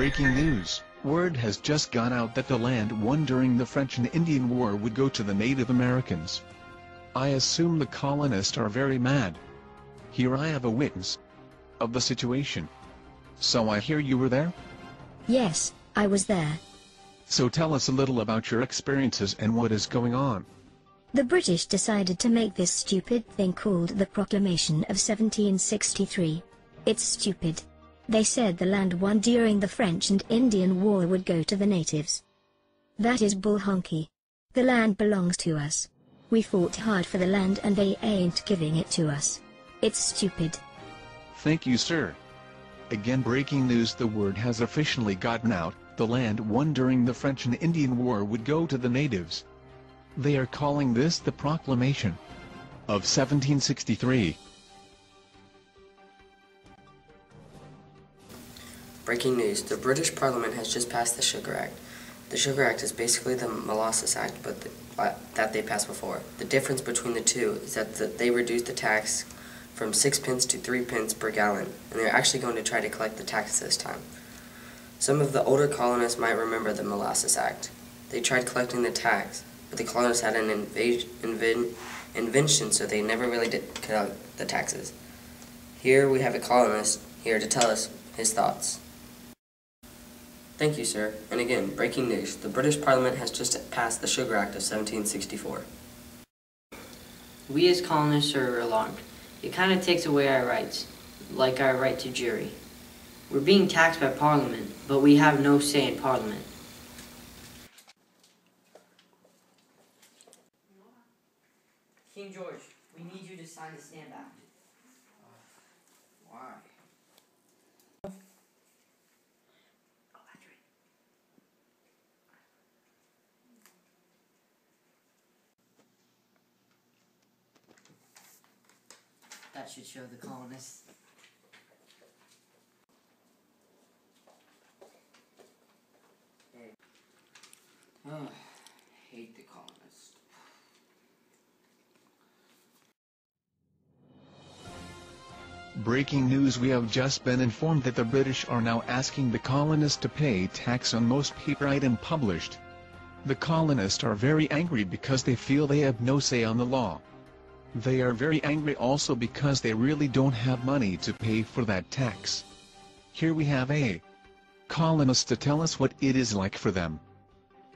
Breaking news, word has just gone out that the land won during the French and Indian War would go to the Native Americans. I assume the colonists are very mad. Here I have a witness of the situation. So I hear you were there? Yes, I was there. So tell us a little about your experiences and what is going on. The British decided to make this stupid thing called the Proclamation of 1763. It's stupid. They said the land won during the French and Indian War would go to the natives. That is bull honky. The land belongs to us. We fought hard for the land and they ain't giving it to us. It's stupid. Thank you, sir. Again, breaking news, the word has officially gotten out, the land won during the French and Indian War would go to the natives. They are calling this the Proclamation of 1763. Breaking news, the British Parliament has just passed the Sugar Act. The Sugar Act is basically the Molasses Act, but that they passed before. The difference between the two is that they reduced the tax from 6 pence to 3 pence per gallon, and they're actually going to try to collect the tax this time. Some of the older colonists might remember the Molasses Act. They tried collecting the tax, but the colonists had an invention, so they never really did collect the taxes. Here we have a colonist here to tell us his thoughts. Thank you, sir. And again, breaking news. The British Parliament has just passed the Sugar Act of 1764. We as colonists are alarmed. It kind of takes away our rights, like our right to jury. We're being taxed by Parliament, but we have no say in Parliament. King George, we need you to sign the Stamp Act. Why? That should show the colonists. Hate the colonists. Breaking news, we have just been informed that the British are now asking the colonists to pay tax on most paper item published. The colonists are very angry because they feel they have no say on the law. They are very angry also because they really don't have money to pay for that tax. Here we have a colonist to tell us what it is like for them.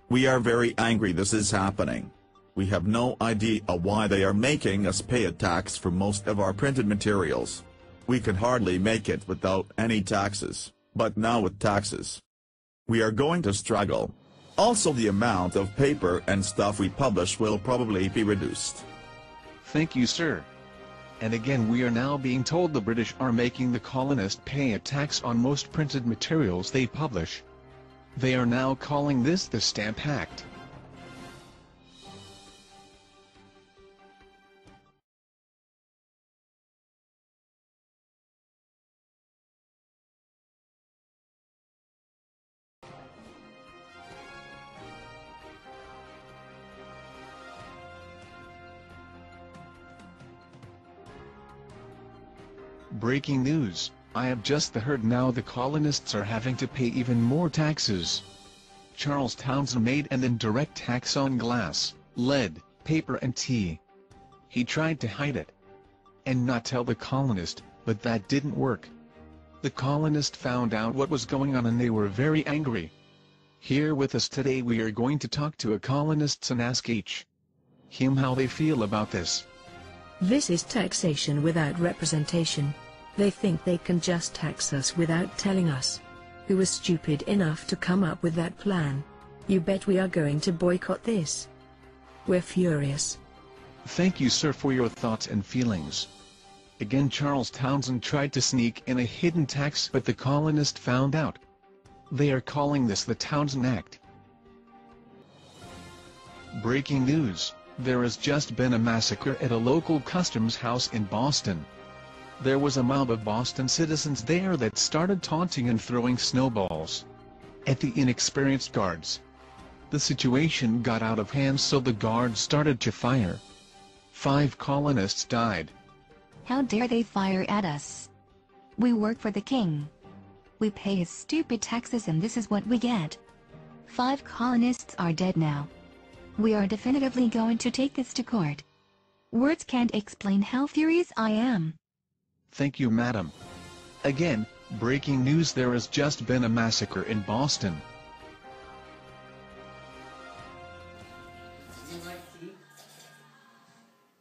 We are very angry this is happening. We have no idea why they are making us pay a tax for most of our printed materials. We can hardly make it without any taxes, but now with taxes, we are going to struggle. Also, the amount of paper and stuff we publish will probably be reduced. Thank you, sir. And again, we are now being told the British are making the colonists pay a tax on most printed materials they publish. They are now calling this the Stamp Act. Breaking news, I have just heard now the colonists are having to pay even more taxes. Charles Townshend made an indirect tax on glass, lead, paper and tea. He tried to hide it and not tell the colonist, but that didn't work. The colonist found out what was going on and they were very angry. Here with us today we are going to talk to a colonist and ask him how they feel about this. This is taxation without representation. They think they can just tax us without telling us. Who was stupid enough to come up with that plan? You bet we are going to boycott this. We're furious. Thank you, sir, for your thoughts and feelings. Again, Charles Townshend tried to sneak in a hidden tax, but the colonists found out. They are calling this the Townshend Act. Breaking news, there has just been a massacre at a local customs house in Boston. There was a mob of Boston citizens there that started taunting and throwing snowballs at the inexperienced guards. The situation got out of hand, so the guards started to fire. 5 colonists died. How dare they fire at us? We work for the king. We pay his stupid taxes and this is what we get. 5 colonists are dead now. We are definitively going to take this to court. Words can't explain how furious I am. Thank you, madam. Again, breaking news: there has just been a massacre in Boston. Do you like tea?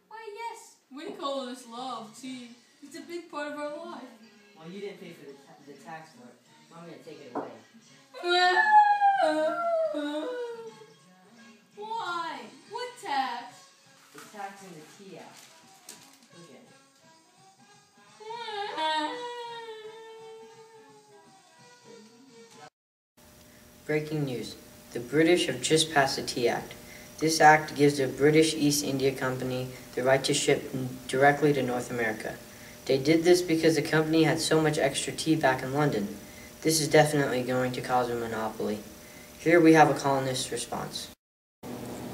Why, yes. We colonists love tea. It's a big part of our life. Well, you didn't pay for the tax for it. I'm going to take it away. Why? What tax? The tax in the Tea Act. Look at it. Breaking news. The British have just passed the Tea Act. This act gives the British East India Company the right to ship directly to North America. They did this because the company had so much extra tea back in London. This is definitely going to cause a monopoly. Here we have a colonist's response.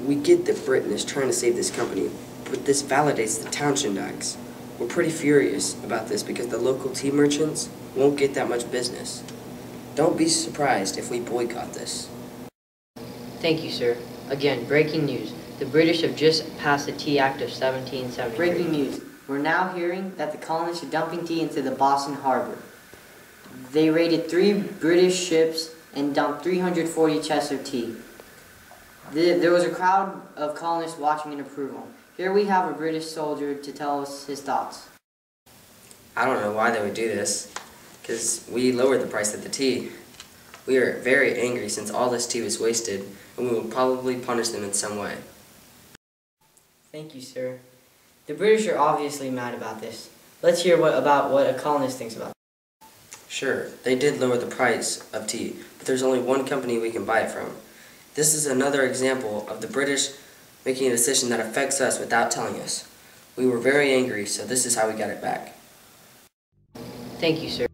We get that Britain is trying to save this company, but this validates the Townshend Acts. We're pretty furious about this because the local tea merchants won't get that much business. Don't be surprised if we boycott this. Thank you, sir. Again, breaking news. The British have just passed the Tea Act of 1773. Breaking news. We're now hearing that the colonists are dumping tea into the Boston Harbor. They raided 3 British ships and dumped 340 chests of tea. There was a crowd of colonists watching in approval. Here we have a British soldier to tell us his thoughts. I don't know why they would do this, because we lowered the price of the tea. We are very angry since all this tea was wasted, and we will probably punish them in some way. Thank you, sir. The British are obviously mad about this. Let's hear about what a colonist thinks about it. Sure, they did lower the price of tea, but there's only one company we can buy it from. This is another example of the British making a decision that affects us without telling us. We were very angry, so this is how we got it back. Thank you, sir.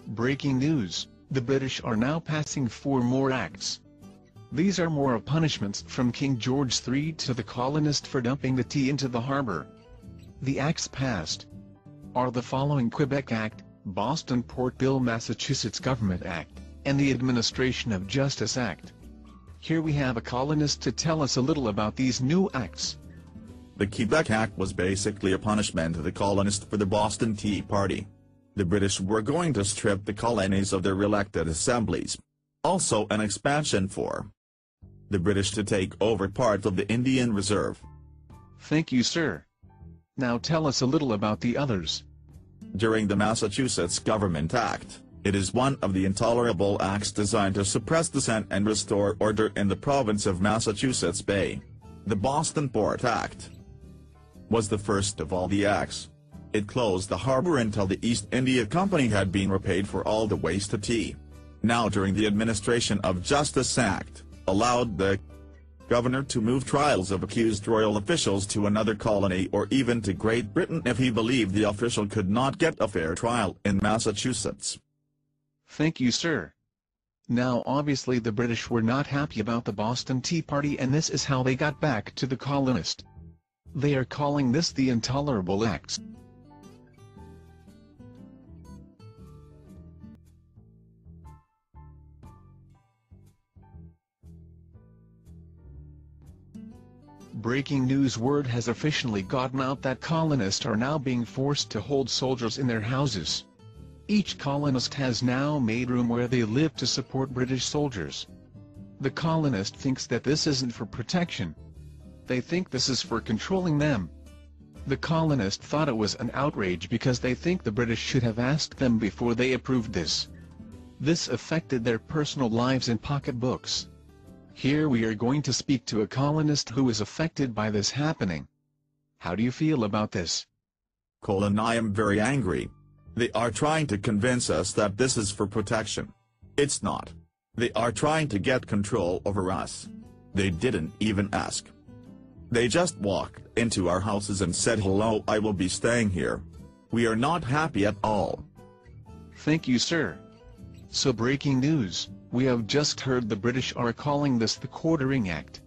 Breaking news: the British are now passing 4 more acts. These are more punishments from King George III to the colonists for dumping the tea into the harbor. The acts passed are the following: Quebec Act, Boston Port Bill, Massachusetts Government Act, and the Administration of Justice Act. Here we have a colonist to tell us a little about these new acts. The Quebec Act was basically a punishment to the colonists for the Boston Tea Party. The British were going to strip the colonies of their elected assemblies. Also an expansion for the British to take over part of the Indian Reserve. Thank you, sir. Now tell us a little about the others. During the Massachusetts Government Act, it is one of the intolerable acts designed to suppress dissent and restore order in the province of Massachusetts Bay. The Boston Port Act was the first of all the acts. It closed the harbor until the East India Company had been repaid for all the wasted tea. Now during the Administration of Justice Act, allowed the governor to move trials of accused royal officials to another colony or even to Great Britain if he believed the official could not get a fair trial in Massachusetts. Thank you, sir. Now obviously the British were not happy about the Boston Tea Party, and this is how they got back to the colonist. They are calling this the Intolerable Acts. Breaking news: word has officially gotten out that colonists are now being forced to hold soldiers in their houses. Each colonist has now made room where they live to support British soldiers. The colonist thinks that this isn't for protection. They think this is for controlling them. The colonist thought it was an outrage because they think the British should have asked them before they approved this. This affected their personal lives and pocketbooks. Here we are going to speak to a colonist who is affected by this happening. How do you feel about this? I am very angry. They are trying to convince us that this is for protection. It's not. They are trying to get control over us. They didn't even ask. They just walked into our houses and said, "Hello, I will be staying here." We are not happy at all. Thank you, sir. So breaking news: we have just heard the British are calling this the Quartering Act.